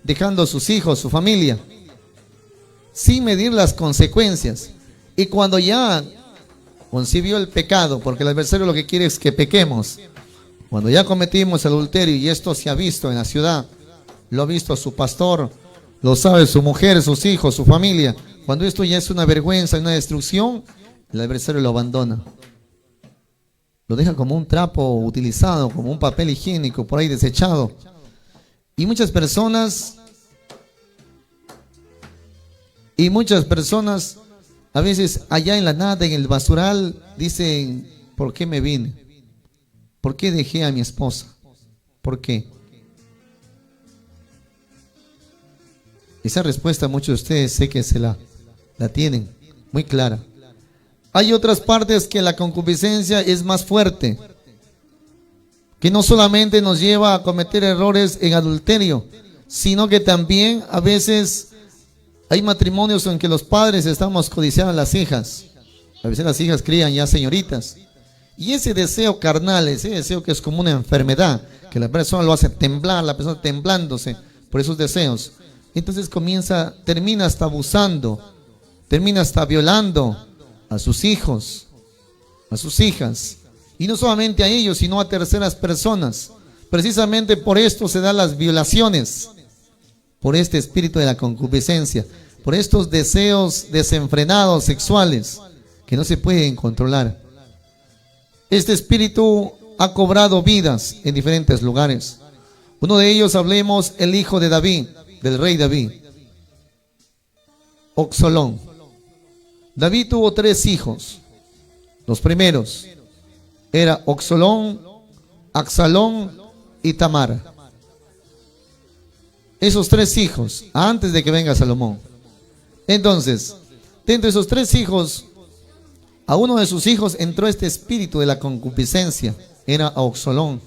dejando a sus hijos, su familia, sin medir las consecuencias. Y cuando ya concibió el pecado, porque el adversario lo que quiere es que pequemos, cuando ya cometimos adulterio y esto se ha visto en la ciudad, lo ha visto su pastor, lo sabe su mujer, sus hijos, su familia, cuando esto ya es una vergüenza, una destrucción, el adversario lo abandona. Lo deja como un trapo utilizado, como un papel higiénico por ahí desechado. Y muchas personas a veces allá en la nada, en el basural, dicen, ¿por qué me vine? ¿Por qué dejé a mi esposa? ¿Por qué? Esa respuesta muchos de ustedes sé que se la tienen muy clara. Hay otras partes que la concupiscencia es más fuerte, que no solamente nos lleva a cometer errores en adulterio, sino que también a veces hay matrimonios en que los padres estamos codiciando a las hijas. A veces las hijas crían ya señoritas. Y ese deseo carnal, ese deseo que es como una enfermedad, que la persona lo hace temblar, la persona temblándose por esos deseos. Entonces termina hasta abusando, termina hasta violando a sus hijos, a sus hijas. Y no solamente a ellos, sino a terceras personas. Precisamente por esto se dan las violaciones, por este espíritu de la concupiscencia, por estos deseos desenfrenados sexuales que no se pueden controlar. Este espíritu ha cobrado vidas en diferentes lugares. Uno de ellos, hablemos, el hijo de David, del rey David, Absalón. David tuvo 3 hijos. Los primeros era Absalón, Absalón y Tamar. Esos 3 hijos, antes de que venga Salomón. Entonces, dentro de esos 3 hijos, a uno de sus hijos entró este espíritu de la concupiscencia. Era Absalón.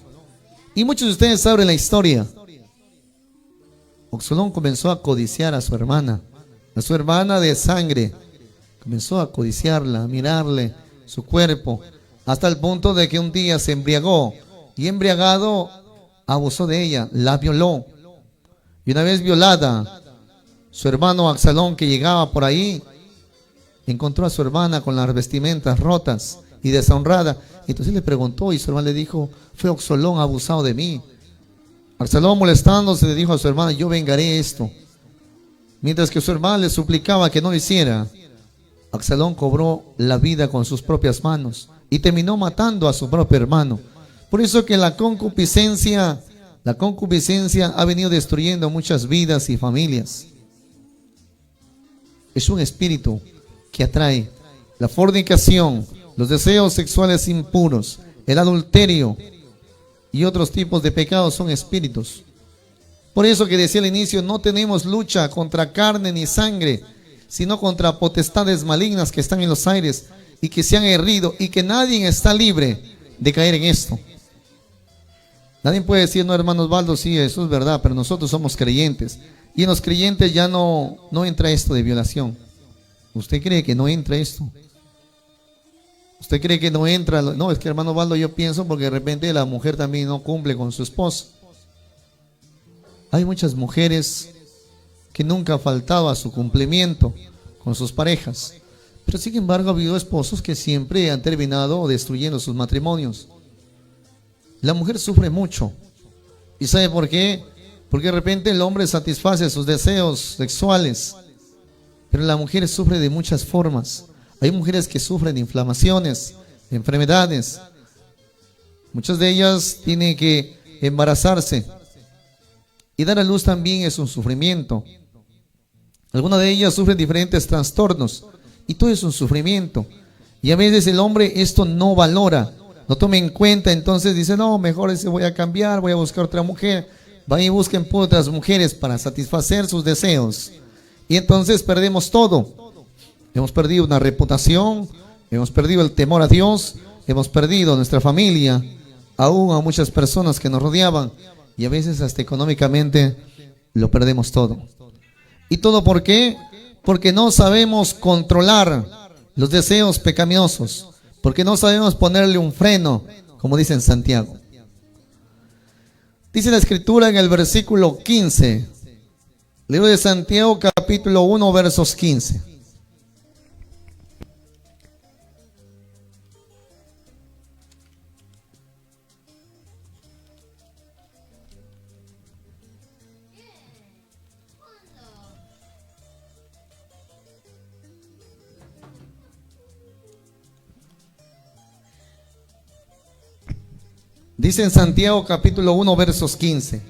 Y muchos de ustedes saben la historia. Absalón comenzó a codiciar a su hermana de sangre, Comenzó a codiciarla, a mirarle su cuerpo, hasta el punto de que un día se embriagó y embriagado abusó de ella, la violó. Y una vez violada, su hermano Absalón, que llegaba por ahí, encontró a su hermana con las vestimentas rotas y deshonrada. Entonces le preguntó y su hermana le dijo: fue Absalón abusado de mí. Absalón, molestándose, le dijo a su hermana: yo vengaré esto. Mientras que su hermana le suplicaba que no lo hiciera, Absalón cobró la vida con sus propias manos y terminó matando a su propio hermano. Por eso que la concupiscencia ha venido destruyendo muchas vidas y familias. Es un espíritu que atrae la fornicación, los deseos sexuales impuros, el adulterio y otros tipos de pecados son espíritus. Por eso que decía al inicio, no tenemos lucha contra carne ni sangre, sino contra potestades malignas que están en los aires y que se han herido, y que nadie está libre de caer en esto. Nadie puede decir: no, hermano Osvaldo, sí, eso es verdad, pero nosotros somos creyentes. Y en los creyentes ya no entra esto de violación. ¿Usted cree que no entra esto? ¿Usted cree que no entra? No, es que, hermano Osvaldo, yo pienso porque de repente la mujer también no cumple con su esposo. Hay muchas mujeres que nunca han faltado a su cumplimiento con sus parejas, pero sin embargo ha habido esposos que siempre han terminado destruyendo sus matrimonios. La mujer sufre mucho. ¿Y sabe por qué? Porque de repente el hombre satisface sus deseos sexuales, pero la mujer sufre de muchas formas. Hay mujeres que sufren de inflamaciones, de enfermedades. Muchas de ellas tienen que embarazarse, y dar a luz también es un sufrimiento. Algunas de ellas sufren diferentes trastornos, y todo es un sufrimiento. Y a veces el hombre esto no valora, no toma en cuenta. Entonces dice: no, mejor voy a cambiar, voy a buscar otra mujer. Van y busquen por otras mujeres para satisfacer sus deseos. Y entonces perdemos todo. Hemos perdido una reputación, hemos perdido el temor a Dios, hemos perdido nuestra familia, aún a muchas personas que nos rodeaban, y a veces hasta económicamente lo perdemos todo. ¿Y todo por qué? Porque no sabemos controlar los deseos pecaminosos, porque no sabemos ponerle un freno, como dice en Santiago. Dice la escritura en el versículo 15, libro de Santiago, capítulo 1, versos 15. Dice en Santiago capítulo 1 versos 15: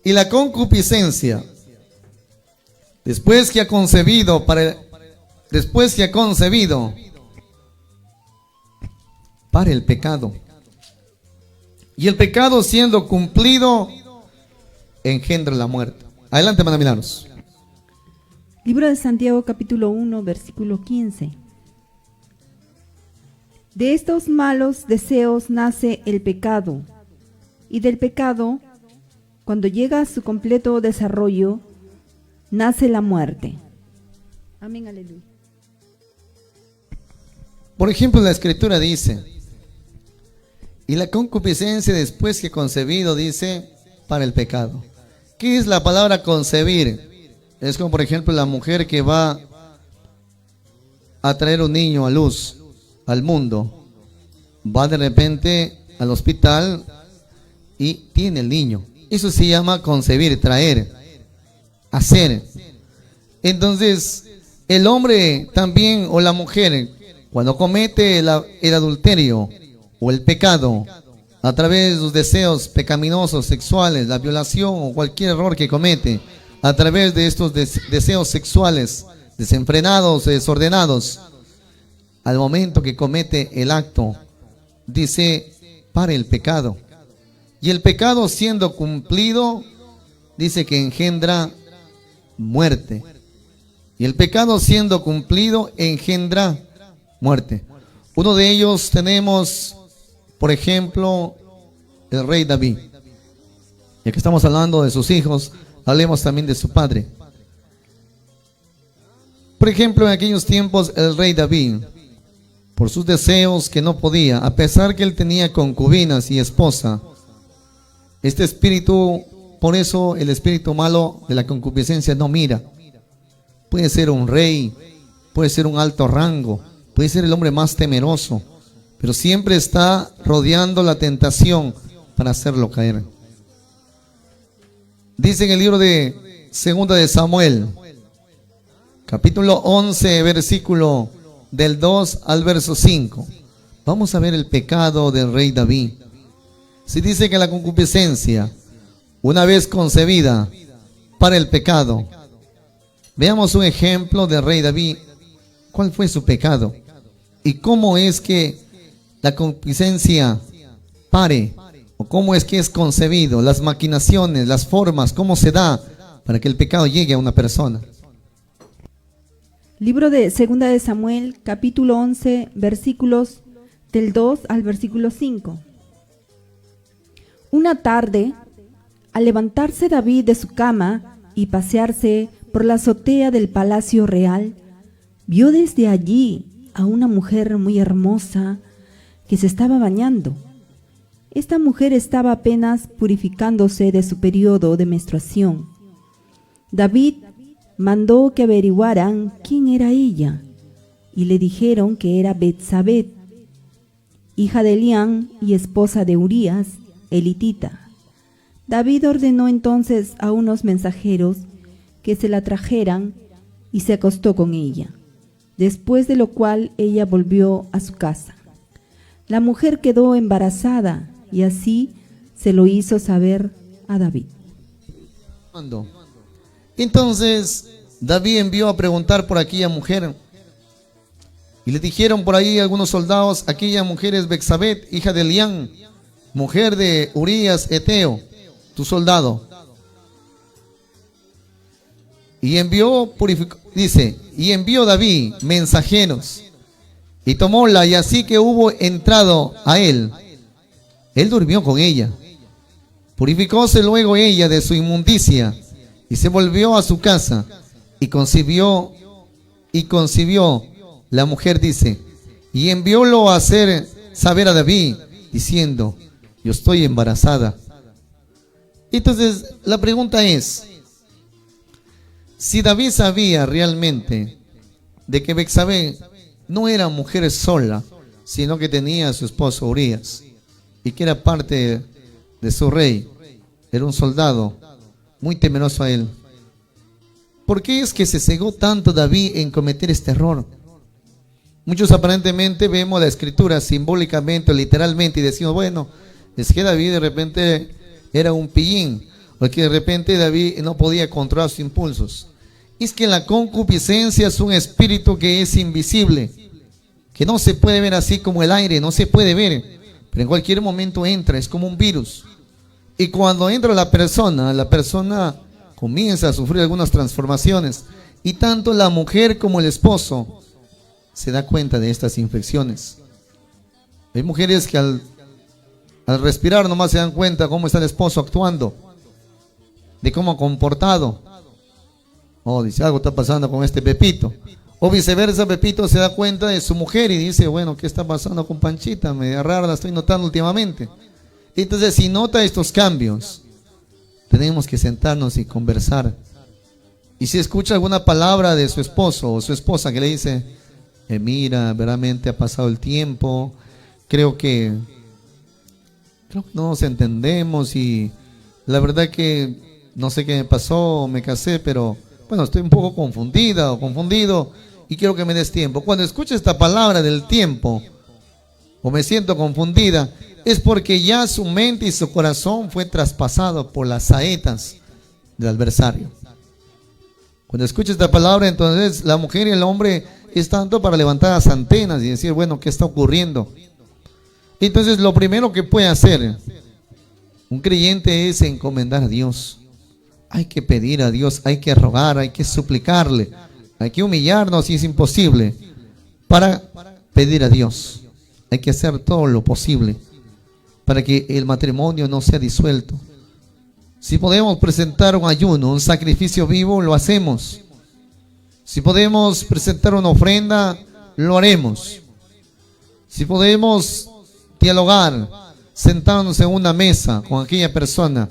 y la concupiscencia, después que ha concebido, para el pecado. Y el pecado, siendo cumplido, engendra la muerte. Adelante, hermana Milagros. Libro de Santiago capítulo 1 versículo 15. De estos malos deseos nace el pecado, y del pecado, cuando llega a su completo desarrollo, nace la muerte. Amén, aleluya. Por ejemplo, la escritura dice: y la concupiscencia, después que ha concebido, dice, para el pecado. ¿Qué es la palabra concebir? Es como, por ejemplo, la mujer que va a traer un niño a luz, al mundo, va de repente al hospital y tiene el niño. Eso se llama concebir, traer, hacer. Entonces, el hombre también, o la mujer, cuando comete el adulterio o el pecado, a través de sus deseos pecaminosos sexuales, la violación o cualquier error que comete, a través de estos deseos sexuales desenfrenados, desordenados, al momento que comete el acto, dice, para el pecado. Y el pecado, siendo cumplido, dice que engendra muerte. Y el pecado, siendo cumplido, engendra muerte. Uno de ellos tenemos, por ejemplo, el rey David. Ya que estamos hablando de sus hijos, hablemos también de su padre. Por ejemplo, en aquellos tiempos el rey David, por sus deseos que no podía, a pesar que él tenía concubinas y esposa, este espíritu, por eso el espíritu malo de la concupiscencia no mira. Puede ser un rey, puede ser un alto rango, puede ser el hombre más temeroso, pero siempre está rodeando la tentación para hacerlo caer. Dice en el libro de Segunda de Samuel, capítulo 11, versículo del 2 al verso 5. Vamos a ver el pecado del rey David. Si dice que la concupiscencia, una vez concebida para el pecado, veamos un ejemplo del rey David. ¿Cuál fue su pecado? ¿Y cómo es que la concupiscencia pare? ¿O cómo es que es concebido? Las maquinaciones, las formas, ¿cómo se da para que el pecado llegue a una persona? Libro de Segunda de Samuel, capítulo 11, versículos del 2 al versículo 5. Una tarde, al levantarse David de su cama y pasearse por la azotea del palacio real, vio desde allí a una mujer muy hermosa que se estaba bañando. Esta mujer estaba apenas purificándose de su periodo de menstruación. David mandó que averiguaran quién era ella, y le dijeron que era Betsabé, hija de Elián y esposa de Urías, elitita. David ordenó entonces a unos mensajeros que se la trajeran y se acostó con ella, después de lo cual ella volvió a su casa. La mujer quedó embarazada y así se lo hizo saber a David. Entonces David envió a preguntar por aquella mujer, y le dijeron por ahí algunos soldados: aquella mujer es Betsabé, hija de Elián, mujer de Urías Eteo, tu soldado. Y envió David mensajeros, y tomóla, y así que hubo entrado a él durmió con ella. Purificóse luego ella de su inmundicia, y se volvió a su casa, y concibió la mujer, dice, y enviólo a hacer saber a David, diciendo: yo estoy embarazada. Entonces la pregunta es, si David sabía realmente de que Betsabé no era mujer sola, sino que tenía a su esposo Urías, y que era parte de su rey, era un soldado muy temeroso a él, ¿por qué es que se cegó tanto David en cometer este error? Muchos aparentemente vemos la escritura simbólicamente o literalmente y decimos: bueno, es que David de repente era un pillín, o que de repente David no podía controlar sus impulsos. Es que la concupiscencia es un espíritu que es invisible, que no se puede ver así como el aire, no se puede ver, pero en cualquier momento entra, es como un virus. Y cuando entra la persona comienza a sufrir algunas transformaciones, y tanto la mujer como el esposo se da cuenta de estas infecciones. Hay mujeres que al respirar nomás se dan cuenta cómo está el esposo actuando, de cómo ha comportado. Oh, dice, algo está pasando con este Pepito. O viceversa, Pepito se da cuenta de su mujer y dice: bueno, ¿qué está pasando con Panchita? Media rara la estoy notando últimamente. Entonces, si nota estos cambios, tenemos que sentarnos y conversar. Y si escucha alguna palabra de su esposo o su esposa que le dice: mira, verdaderamente ha pasado el tiempo, creo que no nos entendemos, y la verdad que no sé qué me pasó, me casé, pero bueno, estoy un poco confundida o confundido y quiero que me des tiempo. Cuando escucho esta palabra del tiempo, o me siento confundida, es porque ya su mente y su corazón fue traspasado por las saetas del adversario. Cuando escucho esta palabra, entonces la mujer y el hombre es tanto para levantar las antenas y decir: bueno, ¿qué está ocurriendo? Entonces lo primero que puede hacer un creyente es encomendar a Dios. Hay que pedir a Dios, hay que rogar, hay que suplicarle, hay que humillarnos si es imposible para pedir a Dios. Hay que hacer todo lo posible para que el matrimonio no sea disuelto. Si podemos presentar un ayuno, un sacrificio vivo, lo hacemos. Si podemos presentar una ofrenda, lo haremos. Si podemos dialogar, sentarnos en una mesa con aquella persona,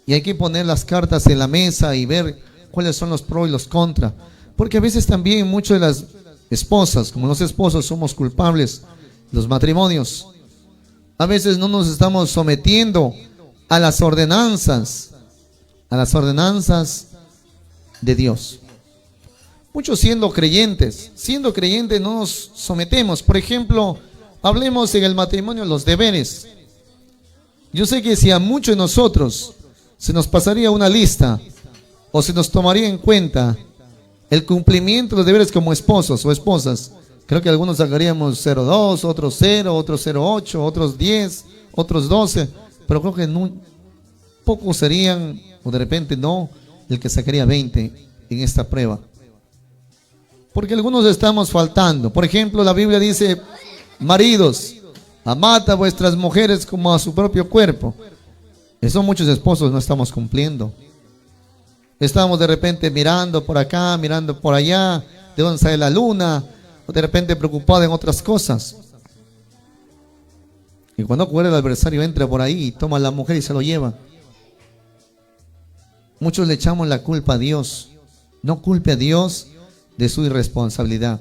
y hay que poner las cartas en la mesa y ver cuáles son los pros y los contras. Porque a veces también muchas de las esposas, como los esposos, somos culpables, los matrimonios. A veces no nos estamos sometiendo a las ordenanzas de Dios. Muchos siendo creyentes no nos sometemos. Por ejemplo, hablemos en el matrimonio los deberes. Yo sé que si a muchos de nosotros se nos pasaría una lista o se nos tomaría en cuenta el cumplimiento de los deberes como esposos o esposas, creo que algunos sacaríamos 0,2, otros 0, otros 0,8, otros 10, otros 12, pero creo que pocos serían, o de repente no, el que sacaría 20 en esta prueba. Porque algunos estamos faltando. Por ejemplo, la Biblia dice: maridos, amad a vuestras mujeres como a su propio cuerpo. Eso muchos esposos no estamos cumpliendo. Estamos de repente mirando por acá, mirando por allá, de dónde sale la luna, o de repente preocupados en otras cosas. Y cuando ocurre, el adversario entra por ahí y toma a la mujer y se lo lleva. Muchos le echamos la culpa a Dios. No culpe a Dios de su irresponsabilidad.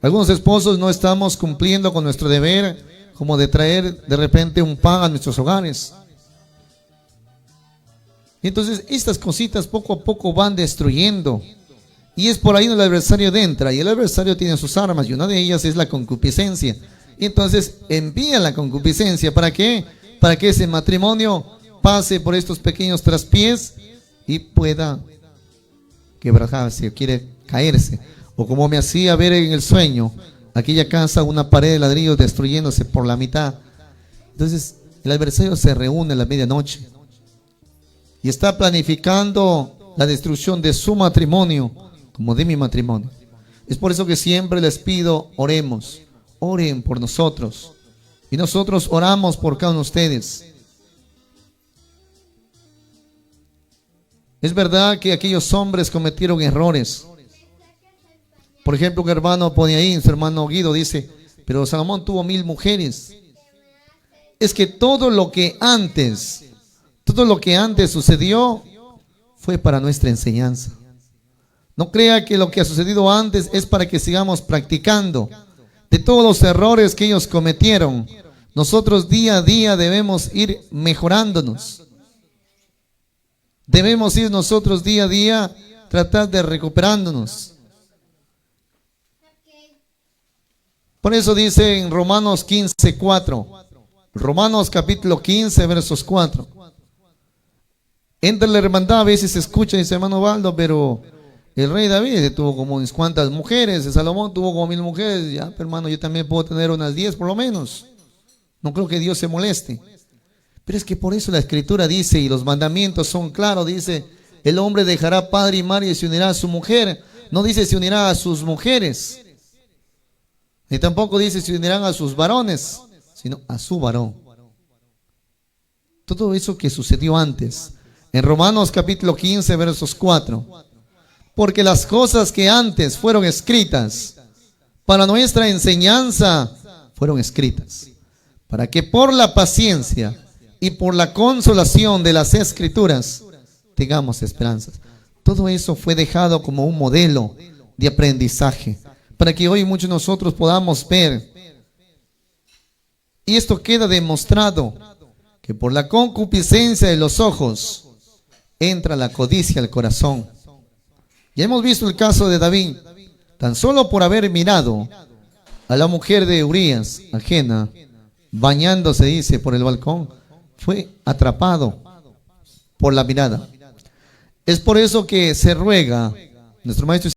Algunos esposos no estamos cumpliendo con nuestro deber, como de traer de repente un pan a nuestros hogares. Y entonces estas cositas poco a poco van destruyendo. Y es por ahí donde el adversario entra. Y el adversario tiene sus armas, y una de ellas es la concupiscencia. Y entonces envía la concupiscencia. ¿Para qué? Para que ese matrimonio pase por estos pequeños traspiés y pueda quebrarse, o quiere caerse. O como me hacía ver en el sueño, aquella casa, una pared de ladrillos destruyéndose por la mitad. Entonces el adversario se reúne a la medianoche y está planificando la destrucción de su matrimonio como de mi matrimonio. Es por eso que siempre les pido: oremos, oren por nosotros, y nosotros oramos por cada uno de ustedes. Es verdad que aquellos hombres cometieron errores. Por ejemplo, un hermano pone ahí, su hermano Guido dice: pero Salomón tuvo 1000 mujeres. Es que todo lo que antes sucedió fue para nuestra enseñanza. No crea que lo que ha sucedido antes es para que sigamos practicando. De todos los errores que ellos cometieron, nosotros día a día debemos ir mejorándonos. Debemos ir nosotros día a día tratar de recuperándonos. Por eso dice en Romanos 15:4, Romanos capítulo 15, versos 4. Entre la hermandad a veces se escucha, dice hermano Baldo, pero el rey David tuvo como unas cuantas mujeres, Salomón tuvo como 1000 mujeres. Ya, hermano, yo también puedo tener unas 10 por lo menos. No creo que Dios se moleste. Pero es que por eso la Escritura dice, y los mandamientos son claros, dice: el hombre dejará padre y madre y se unirá a su mujer. No dice se unirá a sus mujeres, ni tampoco dice se unirán a sus varones, sino a su varón. Todo eso que sucedió antes. En Romanos capítulo 15, versos 4. Porque las cosas que antes fueron escritas para nuestra enseñanza fueron escritas, para que por la paciencia y por la consolación de las Escrituras tengamos esperanzas. Todo eso fue dejado como un modelo de aprendizaje, para que hoy muchos de nosotros podamos ver. Y esto queda demostrado, que por la concupiscencia de los ojos entra la codicia al corazón. Ya hemos visto el caso de David. Tan solo por haber mirado a la mujer de Urías, ajena, bañándose, dice, por el balcón, fue atrapado por la mirada. Es por eso que se ruega, nuestro maestro